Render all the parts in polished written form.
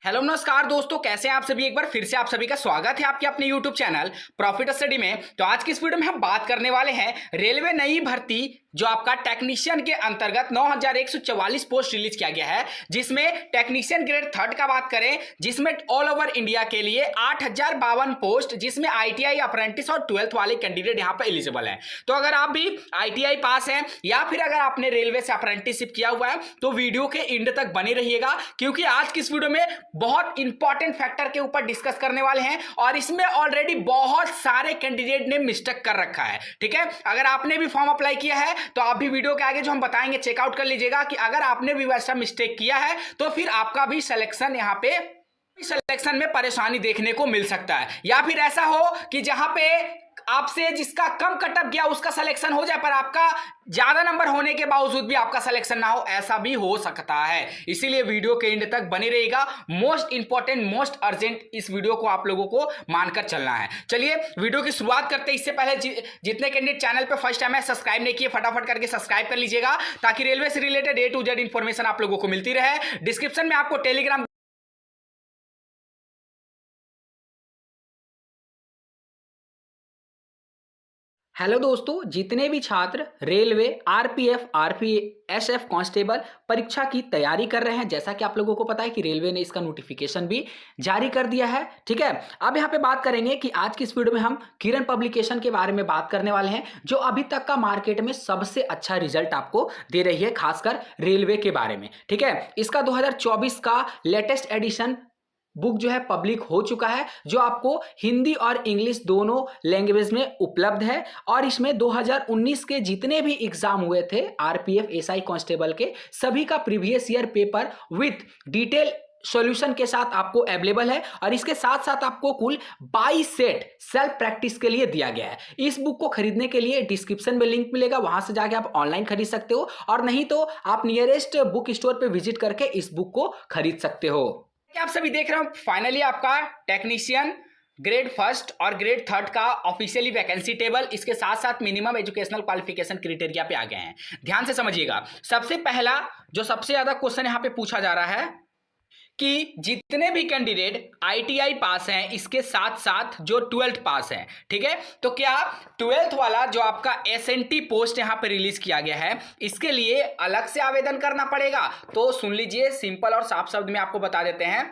Hello नमस्कार दोस्तों, कैसे हैं आप सभी। एक बार फिर से आप सभी का स्वागत है आपके अपने यूट्यूब चैनल प्रॉफिट स्टडी में। तो आज की इस वीडियो में हम बात करने वाले हैं रेलवे नई भर्ती जो आपका टेक्नीशियन के अंतर्गत 9144 पोस्ट रिलीज किया गया है, जिसमें टेक्नीशियन ग्रेड थर्ड का बात करें जिसमें ऑल ओवर इंडिया के लिए 8052 पोस्ट, जिसमें आईटीआई अप्रेंटिस और 12th वाले कैंडिडेट यहां पर एलिजिबल हैं। तो अगर आप भी आईटीआई पास हैं या फिर अगर आपने रेलवे से अप्रेंटिसशिप किया हुआ है तो वीडियो के एंड तक बने रहिएगा, क्योंकि आज की इस वीडियो में बहुत इंपॉर्टेंट फैक्टर के ऊपर डिस्कस करने वाले हैं और इसमें ऑलरेडी बहुत सारे कैंडिडेट ने मिस्टेक कर रखा है। ठीक है, अगर आपने भी फॉर्म अप्लाई किया है तो आप भी वीडियो के आगे जो हम बताएंगे चेकआउट कर लीजिएगा कि अगर आपने भी वैसा मिस्टेक किया है तो फिर आपका भी सिलेक्शन यहां पे सिलेक्शन में परेशानी देखने को मिल सकता है, या फिर ऐसा हो कि जहां पे आपसे जिसका कम कटअप गया उसका सिलेक्शन हो जाए पर आपका ज्यादा नंबर होने के बावजूद भी आपका सिलेक्शन ना हो, ऐसा भी हो सकता है। इसीलिए वीडियो के एंड तक बने रहेगा। मोस्ट इंपॉर्टेंट, मोस्ट अर्जेंट इस वीडियो को आप लोगों को मानकर चलना है। चलिए वीडियो की शुरुआत करते हैं। इससे पहले जितने कैंडिडेट चैनल पे फर्स्ट टाइम है सब्सक्राइब नहीं किए, फटाफट करके सब्सक्राइब कर लीजिएगा ताकि रेलवे से related A to Z information आप लोगों को मिलती रहे। डिस्क्रिप्शन में आपको टेलीग्राम हेलो दोस्तों, जितने भी छात्र रेलवे, आरपीएफ, आरपीएसएफ कांस्टेबल परीक्षा की तैयारी कर रहे हैं, जैसा कि आप लोगों को पता है कि रेलवे ने इसका नोटिफिकेशन भी जारी कर दिया है। ठीक है, अब यहाँ पे बात करेंगे कि आज की इस वीडियो में हम किरण पब्लिकेशन के बारे में बात करने वाले हैं, जो अभी तक का मार्केट में सबसे अच्छा रिजल्ट आपको दे रही है, खासकर रेलवे के बारे में। ठीक है, इसका 2024 का लेटेस्ट एडिशन बुक जो है पब्लिक हो चुका है, जो आपको हिंदी और इंग्लिश दोनों लैंग्वेज में उपलब्ध है। और इसमें 2019 के जितने भी एग्जाम हुए थे आरपीएफ, एसआई कांस्टेबल के, सभी का previous year paper with detail solution के साथ आपको अवेलेबल है। और इसके साथ साथ आपको कुल 22 सेट सेल्फ प्रैक्टिस के लिए दिया गया है। इस बुक को खरीदने के लिए डिस्क्रिप्शन में लिंक मिलेगा, वहां से जाके आप ऑनलाइन खरीद सकते हो, और नहीं तो आप नियरेस्ट बुक स्टोर पे विजिट करके इस बुक को खरीद सकते हो। आप सभी देख रहे हो फाइनली आपका टेक्नीशियन ग्रेड फर्स्ट और ग्रेड थर्ड का ऑफिशियली वैकेंसी टेबल, इसके साथ साथ मिनिमम एजुकेशनल क्वालिफिकेशन क्राइटेरिया पे आ गए हैं। ध्यान से समझिएगा। सबसे पहला जो सबसे ज्यादा क्वेश्चन यहां पे पूछा जा रहा है कि जितने भी कैंडिडेट आईटीआई पास हैं, इसके साथ साथ जो 12th पास हैं, ठीक है, तो क्या 12th वाला जो आपका एसएनटी पोस्ट यहां पे रिलीज किया गया है, इसके लिए अलग से आवेदन करना पड़ेगा? तो सुन लीजिए, सिंपल और साफ शब्द में आपको बता देते हैं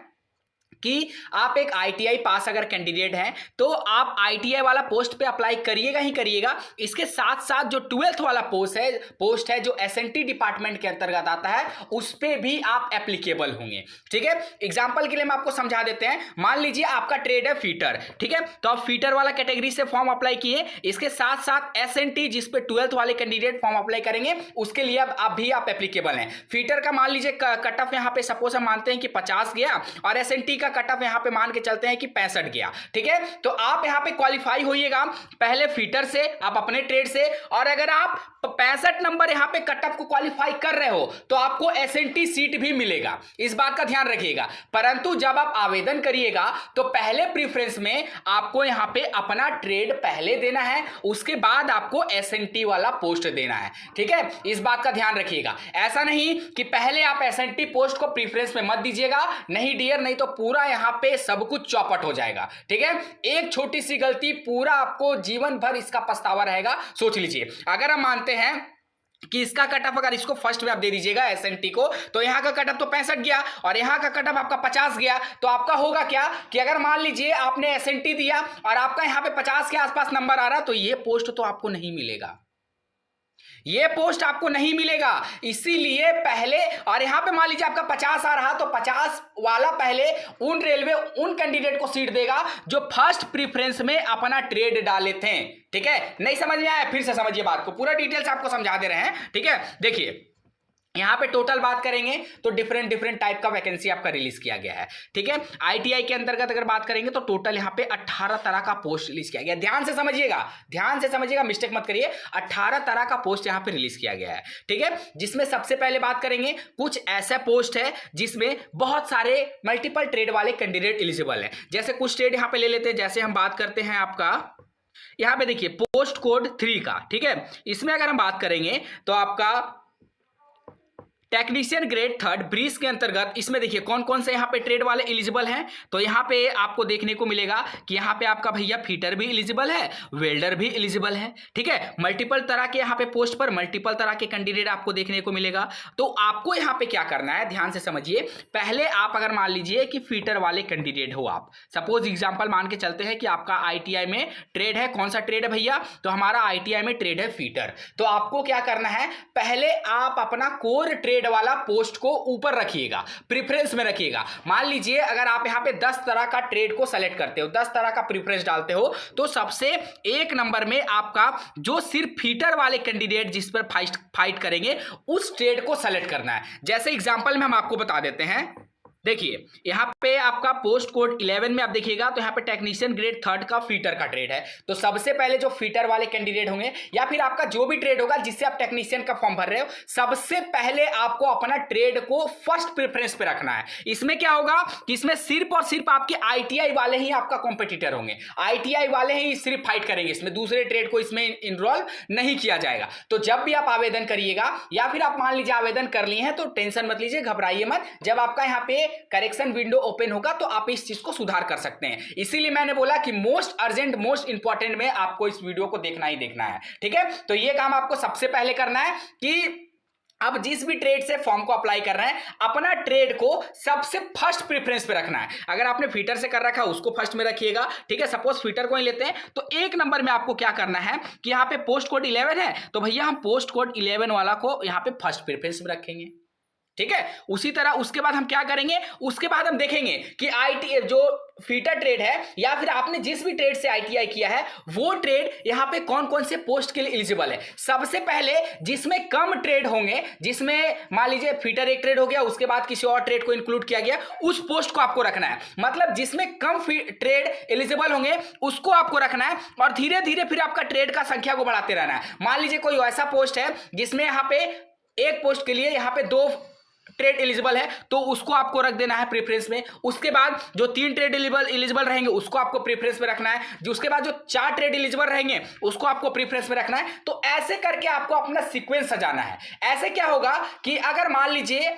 कि आप एक आईटीआई पास अगर कैंडिडेट हैं तो आप आईटीआई वाला पोस्ट पे अप्लाई करिएगा ही करिएगा। इसके साथ साथ जो 12th वाला पोस्ट है जो एसएनटी डिपार्टमेंट के अंतर्गत आता है, उस पे भी आप एप्लीकेबल होंगे। ठीक है, एग्जांपल के लिए हम आपको समझा देते हैं। मान लीजिए आपका ट्रेड है फीटर, ठीक है, तो आप फीटर वाला कैटेगरी से फॉर्म अप्लाई किए, इसके साथ साथ एसएनटी जिस पे 12th वाले कैंडिडेट फॉर्म अप्लाई करेंगे उसके लिए अब आप भी एप्लीकेबल हैं। फीटर का मान लीजिए कट ऑफ यहाँ पे सपोज हम मानते हैं कि 50 गया और एसएनटी कट ऑफ यहां पे मान के चलते हैं कि 65 गया। ठीक है, तो आप यहां पे क्वालिफाई होइएगा पहले फीटर से, आप अपने ट्रेड से, और अगर आप 65 नंबर यहां पे कट ऑफ को क्वालिफाई कर रहे हो तो आपको एसएनटी सीट भी मिलेगा। इस बात का ध्यान रखिएगा। परंतु जब आप आवेदन करिएगा तो पहले प्रीफरेंस में आपको यहां पे अपना ट्रेड पहले देना है, उसके बाद आपको एसएनटी वाला पोस्ट देना है। ठीक है, इस बात का ध्यान रखिएगा। ऐसा नहीं कि पहले आप एसएनटी पोस्ट को प्रीफरेंस में मत दीजिएगा, नहीं डियर, नहीं तो पूरा यहां पे सब कुछ चौपट हो जाएगा। ठीक है, एक छोटी सी गलती पूरा आपको जीवन भर इसका पछतावा रहेगा। सोच लीजिए, अगर हम मानते हैं कि इसका कट ऑफ अगर इसको फर्स्ट में आप दे दीजिएगा एसएनटी को, तो यहां का कट ऑफ तो 65 गया और यहां का कट ऑफ आपका 50 गया, तो आपका होगा क्या कि अगर मान लीजिए आपने एसएनटी दिया और आपका यहां पे 50 के आसपास नंबर आ रहा, तो ये पोस्ट तो आपको नहीं मिलेगा, ये पोस्ट आपको नहीं मिलेगा। इसीलिए पहले, और यहां पे मान लीजिए आपका 50 आ रहा, तो 50 वाला पहले उन रेलवे उन कैंडिडेट को सीट देगा जो फर्स्ट प्रीफरेंस में अपना ट्रेड डाले थे। ठीक है, नहीं समझ में आया? फिर से समझिए बात को, पूरा डिटेल्स आपको समझा दे रहे हैं। ठीक है, देखिए यहां पे टोटल बात करेंगे तो डिफरेंट टाइप का वैकेंसी आपका रिलीज किया गया है। ठीक है, आईटीआई के अंतर्गत अगर बात करेंगे तो टोटल यहां पे 18 तरह का पोस्ट रिलीज किया गया। ध्यान से समझिएगा, मिस्टेक मत करिए। 18 तरह का पोस्ट यहां पे रिलीज किया गया है। ठीक है, जिसमें सबसे पहले बात करेंगे, कुछ ऐसा पोस्ट है जिसमें बहुत सारे मल्टीपल ट्रेड वाले कैंडिडेट एलिजिबल है। जैसे कुछ ट्रेड यहां पे ले लेते हैं, जैसे हम बात करते हैं आपका यहां पे देखिए पोस्ट कोड 3 का। ठीक है, इसमें अगर हम बात करेंगे तो आपका टेक्नीशियन ग्रेड थर्ड ब्रीज के अंतर्गत इसमें देखिए कौन कौन से यहाँ पे ट्रेड वाले एलिजिबल हैं। तो यहाँ पे आपको देखने को मिलेगा कि यहाँ पे आपका भैया फीटर भी एलिजिबल है, वेल्डर भी एलिजिबल है, ठीक है। मल्टीपल तरह के यहाँ पे पोस्ट पर मल्टीपल तरह के कैंडिडेट आपको देखने को मिलेगा। तो आपको यहाँ पे क्या करना है, ध्यान से समझिए। पहले आप अगर मान लीजिए कि फीटर वाले कैंडिडेट हो, आप सपोज एग्जाम्पल मान के चलते हैं कि आपका ITI में ट्रेड है, कौन सा ट्रेड है भैया, तो हमारा ITI में ट्रेड है फीटर। तो आपको क्या करना है, पहले आप अपना कोर ट्रेड वाला पोस्ट को ऊपर रखिएगा, प्रेफरेंस में रखिएगा। मान लीजिए अगर आप यहां पे 10 तरह का ट्रेड को सेलेक्ट करते हो, 10 तरह का प्रेफरेंस डालते हो, तो सबसे एक नंबर में आपका जो सिर्फ फीटर वाले कैंडिडेट जिस पर फाइट करेंगे उस ट्रेड को सेलेक्ट करना है। जैसे एग्जांपल में हम आपको बता देते हैं, देखिए यहां पे आपका पोस्ट कोड 11 में आप देखिएगा तो यहां पे टेक्नीशियन ग्रेड थर्ड का फीटर का ट्रेड है। तो सबसे पहले जो फीटर वाले कैंडिडेट होंगे या फिर आपका जो भी ट्रेड होगा जिससे आप टेक्नीशियन का फॉर्म भर रहे हो, सबसे पहले आपको अपना ट्रेड को फर्स्ट प्रेफरेंस पे रखना है। इसमें क्या होगा कि इसमें सिर्फ और सिर्फ आपके ITI वाले ही आपका कॉम्पिटिटर होंगे, ITI वाले ही सिर्फ फाइट करेंगे, इसमें दूसरे ट्रेड को इसमें इनरोल्व नहीं किया जाएगा। तो जब भी आप आवेदन करिएगा या फिर आप मान लीजिए आवेदन कर लिए हैं तो टेंशन मत लीजिए, घबराइए मत। जब आपका यहाँ पे करेक्शन विंडो ओपन होगा तो आप इस चीज को सुधार कर सकते हैं। इसीलिए मैंने बोला कि मोस्ट अर्जेंट मोस्ट इंपॉर्टेंट में आपको इस वीडियो को देखना ही देखना है, ठीक है। तो ये काम आपको सबसे पहले करना है कि अब जिस भी ट्रेड से फॉर्म को अप्लाई कर रहे हैं, अपना ट्रेड को सबसे फर्स्ट प्रेफरेंस पे रखना है। अगर आपने फीटर से कर रखा है उसको फर्स्ट में रखिएगा, ठीक है। सपोज फीटर को ही लेते हैं तो एक नंबर में आपको क्या करना है कि यहाँ पे पोस्ट कोड 11 है तो भैया हम पोस्ट कोड 11 वाला को यहाँ पे फर्स्ट प्रेफरेंस में रखेंगे, ठीक है। उसी तरह उसके बाद हम क्या करेंगे, उसके बाद हम देखेंगे कि ITI जो फीटर ट्रेड है या फिर आपने जिस भी ट्रेड से ITI किया है वो ट्रेड यहां पे कौन कौन से पोस्ट के लिए एलिजिबल है। सबसे पहले जिसमें कम ट्रेड होंगे, जिसमें मान लीजिए फीटर एक ट्रेड हो गया, उसके बाद किसी और ट्रेड को इंक्लूड किया गया, उस पोस्ट को आपको रखना है। मतलब जिसमें कम ट्रेड एलिजिबल होंगे उसको आपको रखना है और धीरे धीरे फिर आपका ट्रेड का संख्या को बढ़ाते रहना है। मान लीजिए कोई ऐसा पोस्ट है जिसमें यहां पे एक पोस्ट के लिए यहां पे 2 ट्रेड एलिजिबल है तो उसको आपको रख देना है प्रेफरेंस में। उसके बाद जो 3 ट्रेड एलिजिबल रहेंगे उसको आपको प्रेफरेंस में रखना है। जो उसके बाद जो 4 ट्रेड एलिजिबल रहेंगे उसको आपको प्रेफरेंस में रखना है। तो ऐसे करके आपको अपना सीक्वेंस सजाना है। ऐसे क्या होगा कि अगर मान लीजिए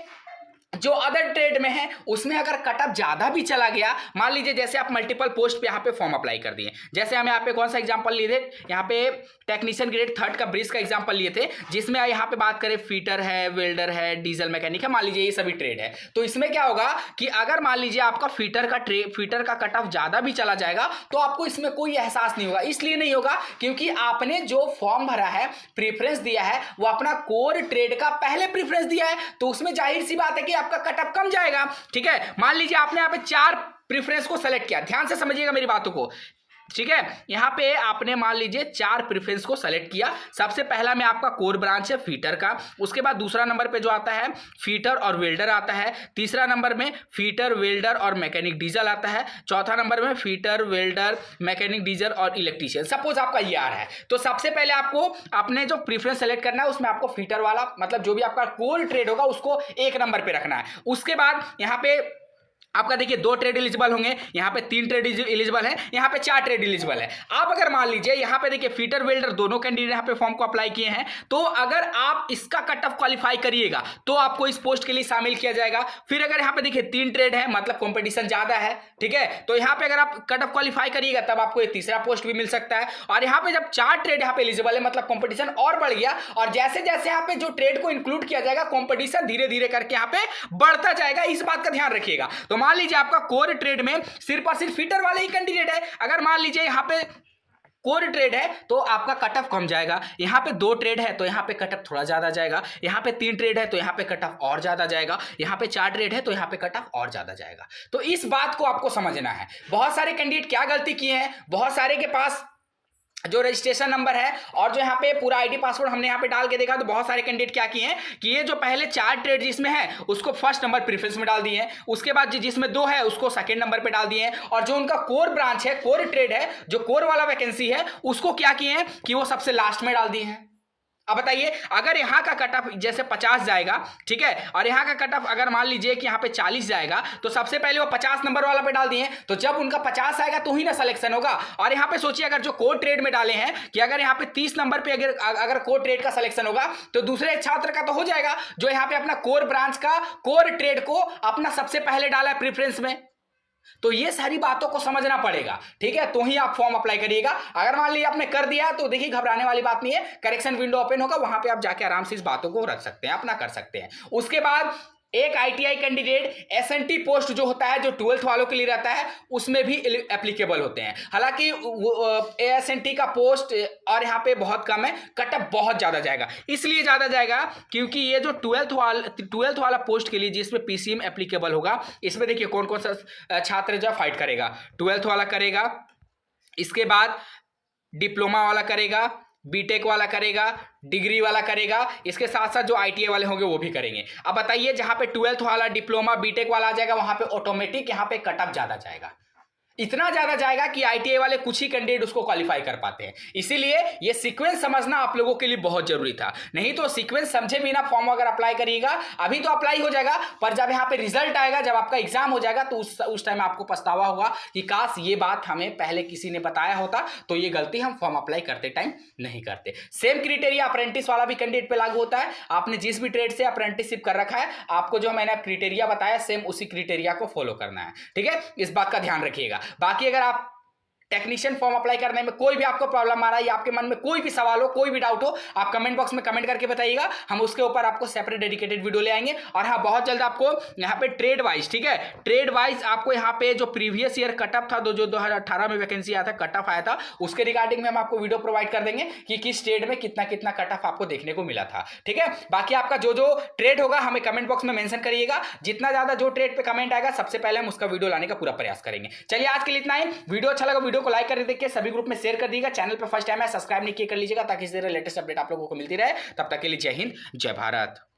जो अदर ट्रेड में है उसमें अगर कटअप ज्यादा भी चला गया, मान लीजिए जैसे आप मल्टीपल पोस्ट पे यहाँ पे फॉर्म अप्लाई कर दिए, जैसे हम यहाँ पे कौन सा एग्जांपल लिए थे, यहाँ पे टेक्नीशियन ग्रेड थर्ड का ब्रिज का एग्जांपल लिए थे, जिसमें यहाँ पे बात करें फीटर है, वेल्डर है, डीजल मैकेनिक है, मान लीजिए ये सभी ट्रेड है। तो इसमें क्या होगा कि अगर मान लीजिए आपका फीटर का कटअप ज्यादा भी चला जाएगा तो आपको इसमें कोई एहसास नहीं होगा। इसलिए नहीं होगा क्योंकि आपने जो फॉर्म भरा है, प्रेफरेंस दिया है, वो अपना कोर ट्रेड का पहले प्रेफरेंस दिया है, तो उसमें जाहिर सी बात है कि आपका कटअप कम जाएगा, ठीक है। मान लीजिए आपने यहाँ पे 4 प्रेफरेंस को सेलेक्ट किया, ध्यान से समझिएगा मेरी बातों को, ठीक है। यहां पे आपने मान लीजिए 4 प्रेफरेंस को सेलेक्ट किया। सबसे पहला में आपका कोर ब्रांच है फीटर का, उसके बाद दूसरा नंबर पे जो आता है फीटर और वेल्डर आता है, तीसरा नंबर में फीटर वेल्डर और मैकेनिक डीजल आता है, चौथा नंबर में फीटर वेल्डर मैकेनिक डीजल और इलेक्ट्रीशियन। सपोज आपका ये आ रहा है तो सबसे पहले आपको अपने जो प्रेफरेंस सेलेक्ट करना है उसमें आपको फीटर वाला मतलब जो भी आपका कोर ट्रेड होगा उसको 1 नंबर पे रखना है। उसके बाद यहाँ पे आपका देखिए 2 ट्रेड एलिजिबल होंगे, यहाँ पे 3 ट्रेड एलिजिबल है, यहाँ पे 4 ट्रेड एलिजिबल है। आप अगर मान लीजिए यहाँ पे देखिए फीटर वेल्डर दोनों कैंडिडेट यहाँ पे फॉर्म को अप्लाई किए हैं, तो अगर आप इसका कट ऑफ क्वालिफाई करिएगा तो आपको इस पोस्ट के लिए शामिल किया जाएगा। फिर अगर यहाँ पे देखिए 3 ट्रेड है मतलब कॉम्पिटिशन ज्यादा है, ठीक है, तो यहाँ पे अगर आप कट ऑफ क्वालिफाई करिएगा तब आपको ये तीसरा पोस्ट भी मिल सकता है। और यहाँ पे जब 4 ट्रेड यहाँ पे एलिजिबल है मतलब कॉम्पिटिशन और बढ़ गया, और जैसे जैसे यहाँ पे जो ट्रेड को इंक्लूड किया जाएगा कॉम्पिटिशन धीरे धीरे करके यहाँ पे बढ़ता जाएगा, इस बात का ध्यान रखिएगा। तो मान लीजिए आपका कोर ट्रेड में सिर्फ और सिर्फ फीटर वाले ही कैंडिडेट है, अगर मान लीजिए यहाँ पे कोर ट्रेड है तो आपका कट ऑफ कम जाएगा। यहाँ पे 2 ट्रेड है तो यहाँ पे कट ऑफ थोड़ा ज्यादा जाएगा, यहाँ पे 3 ट्रेड है तो यहाँ पे कट ऑफ और ज्यादा जाएगा, यहाँ पे 4 ट्रेड है तो यहाँ पे कट ऑफ और ज्यादा जाएगा। तो इस बात को आपको समझना है। बहुत सारे कैंडिडेट क्या गलती किए हैं, बहुत सारे के पास जो रजिस्ट्रेशन नंबर है और जो यहाँ पे पूरा आईडी पासवर्ड हमने यहाँ पे डाल के देखा, तो बहुत सारे कैंडिडेट क्या किए हैं कि ये जो पहले 4 ट्रेड जिसमें है उसको फर्स्ट नंबर प्रेफरेंस में डाल दिए हैं, उसके बाद जिसमें 2 है उसको सेकंड नंबर पे डाल दिए हैं, और जो उनका कोर ब्रांच है, कोर ट्रेड है, जो कोर वाला वैकेंसी है, उसको क्या किए हैं कि वो सबसे लास्ट में डाल दिए हैं। अब बताइए, अगर यहाँ का कट ऑफ जैसे 50 जाएगा, ठीक है, और यहाँ का कट ऑफ अगर मान लीजिए कि यहाँ पे 40 जाएगा, तो सबसे पहले वो 50 नंबर वाला पे डाल दिए, तो जब उनका 50 आएगा तो ही ना सिलेक्शन होगा। और यहाँ पे सोचिए, अगर जो कोर ट्रेड में डाले हैं कि अगर यहाँ पे 30 नंबर पे अगर कोर ट्रेड का सिलेक्शन होगा, तो दूसरे छात्र का तो हो जाएगा जो यहाँ पे अपना कोर ब्रांच का कोर ट्रेड को अपना सबसे पहले डाला है प्रेफरेंस में। तो ये सारी बातों को समझना पड़ेगा, ठीक है, तो ही आप फॉर्म अप्लाई करिएगा। अगर मान लीजिए आपने कर दिया तो देखिए घबराने वाली बात नहीं है, करेक्शन विंडो ओपन होगा, वहां पे आप जाके आराम से इस बातों को रख सकते हैं, अपना कर सकते हैं। उसके बाद एक आईटीआई कैंडिडेट एसएनटी पोस्ट जो होता है, जो 12th वालों के लिए रहता है, उसमें भी एप्लीकेबल होते हैं। हालांकि एसएनटी का पोस्ट और यहाँ पे बहुत कम है, कटअप बहुत ज्यादा जाएगा, इसलिए ज्यादा जाएगा क्योंकि ये जो 12th वाला पोस्ट के लिए जिसमें पीसीएम एप्लीकेबल होगा, इसमें देखिए कौन कौन सा छात्र जो फाइट करेगा। 12th वाला करेगा, इसके बाद डिप्लोमा वाला करेगा, बीटेक वाला करेगा, डिग्री वाला करेगा, इसके साथ साथ जो आईटीआई वाले होंगे वो भी करेंगे। अब बताइए, जहां पे 12th वाला, डिप्लोमा, बीटेक वाला आ जाएगा, वहां पे ऑटोमेटिक यहाँ पे कटअप ज्यादा जाएगा, इतना ज्यादा जाएगा कि आईटीआई वाले कुछ ही कैंडिडेट उसको क्वालिफाई कर पाते हैं। इसीलिए ये सीक्वेंस समझना आप लोगों के लिए बहुत जरूरी था, नहीं तो सीक्वेंस समझे बिना फॉर्म अगर अप्लाई करिएगा, अभी तो अप्लाई हो जाएगा, पर जब यहाँ पे रिजल्ट आएगा, जब आपका एग्जाम हो जाएगा, तो उस टाइम आपको पछतावा होगा कि काश ये बात हमें पहले किसी ने बताया होता, तो ये गलती हम फॉर्म अप्लाई करते टाइम नहीं करते। सेम क्रिटेरिया अप्रेंटिस वाला भी कैंडिडेट पे लागू होता है। आपने जिस भी ट्रेड से अप्रेंटिसशिप कर रखा है, आपको जो मैंने क्रिटेरिया बताया, सेम उसी क्रिटेरिया को फॉलो करना है, ठीक है, इस बात का ध्यान रखिएगा। बाकी अगर आप टेक्नीशियन फॉर्म अप्लाई करने में कोई भी आपको प्रॉब्लम आ रहा है या आपके मन में कोई भी सवाल हो, कोई भी डाउट हो, आप कमेंट बॉक्स में कमेंट करके बताइएगा, हम उसके ऊपर आपको सेपरेट डेडिकेटेड वीडियो ले आएंगे। और हाँ, बहुत जल्द आपको यहाँ पे ट्रेड वाइज, ठीक है, ट्रेड वाइज आपको यहाँ पे जो प्रीवियस ईयर कटअप था, जो 2018 में वैकेंसी आया था, कटअप आया था, उसके रिगार्डिंग में हम आपको वीडियो प्रोवाइड कर देंगे कि किस ट्रेड में कितना कितना कटअप आपको देखने को मिला था, ठीक है। बाकी आपका जो जो ट्रेड होगा हमें कमेंट बॉक्स में मेंशन करिएगा, जितना ज्यादा जो ट्रेड पे कमेंट आएगा, सबसे पहले हम उसका वीडियो लाने का पूरा प्रयास करेंगे। चलिए, आज के लिए इतना ही। वीडियो अच्छा लगा, वीडियो को लाइक कर देखिए, सभी ग्रुप में शेयर कर दीजिएगा। चैनल पर फर्स्ट टाइम है, सब्सक्राइब नहीं किया कर लीजिएगा, ताकि इस तरह लेटेस्ट अपडेट आप लोगों को मिलती रहे। तब तक के लिए जय हिंद, जय भारत।